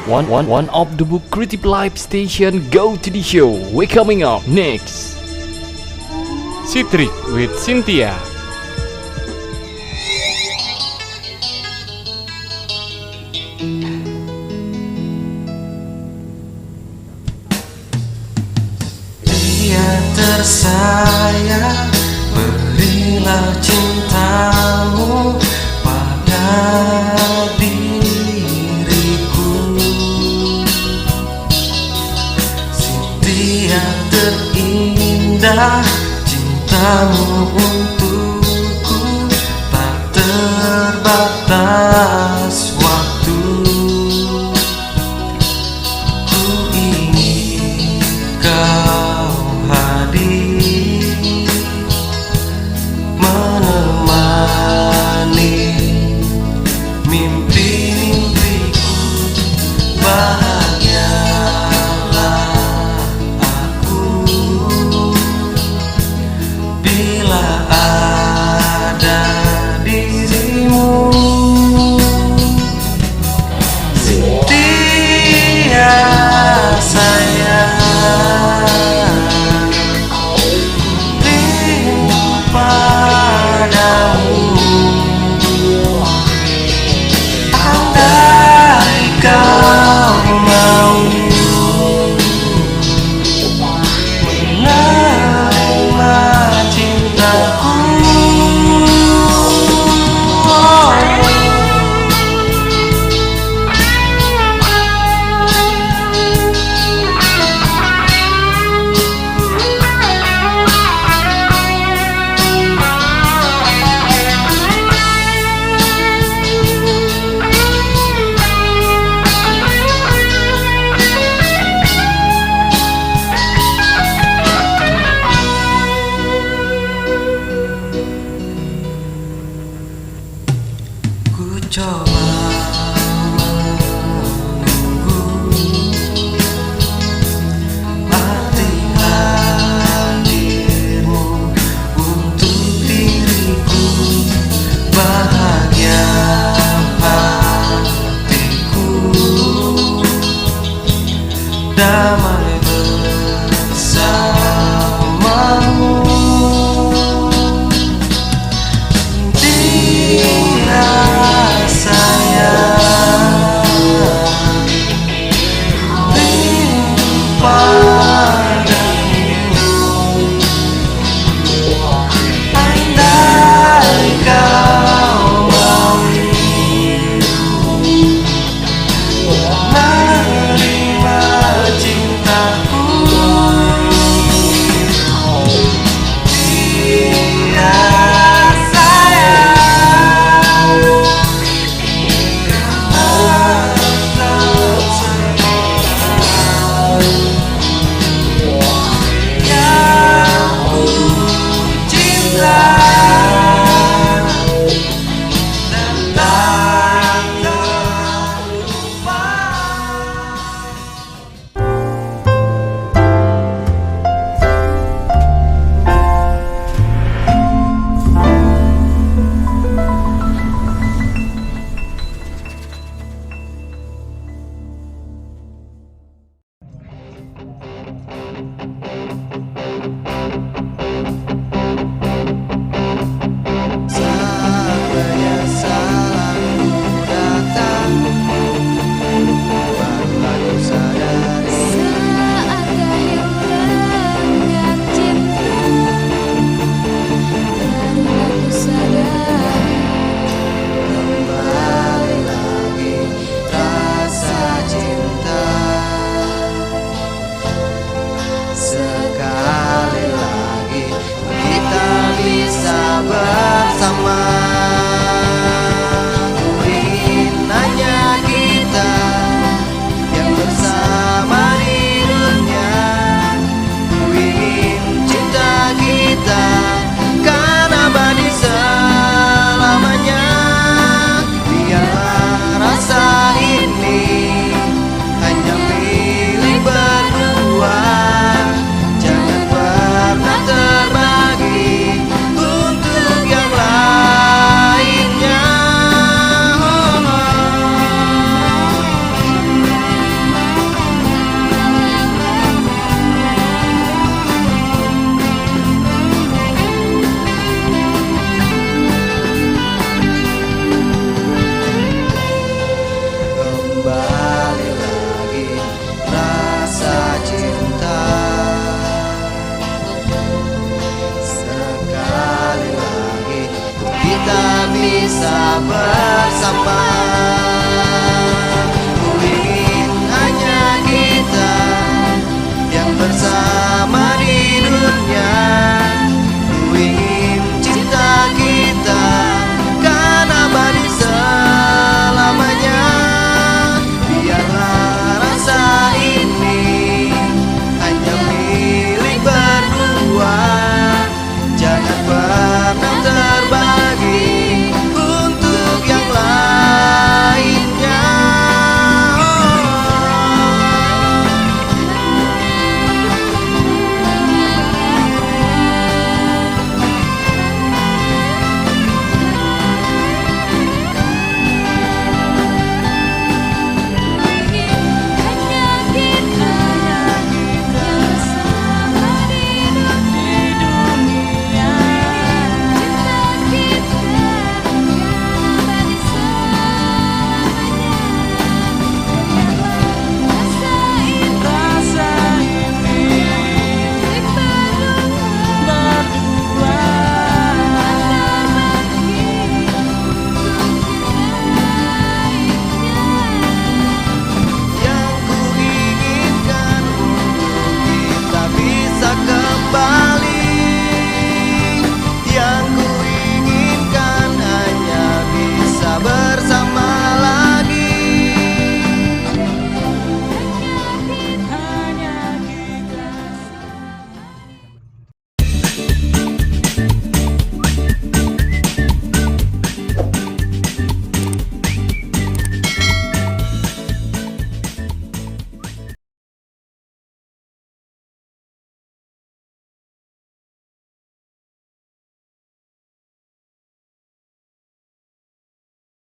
One of the book creative live station. Go to the show. We're coming up next. Citric with Cynthia. Dia tersayang, berilah cintamu pada diriku. Cynthia terindah, cintamu untukku tak terbatas waktu. Ku ingin kau hadir, menemani mimpi-mimpiku. Bahagialah aku bila ada dirimu. Cynthia sayang, rindu padamu. Andai kau mau menerima cintaku. Ku coba menunggu arti hadirmu untuk diriku. Bahagia hatiku, damai bersamamu. Dia sayang, rindu padamu. Andai kau mau menerima cintaku. Dia sayang, tetap seorang yang ku cinta dan tak terlupa. Saatnya salahku datang, barulah ku sadari. Saat kehilangan cinta, barulah ku sadari. Kembali lagi rasa cinta, sekali lagi kita bisa bersama. Ku ingin hanya kita yang bersama di dunia. Ku ingin cinta kita kan abadi selamanya. Biarlah rasa ini hanya milik berdua, jangan pernah terbagi untuk yang lain. bisa bersama.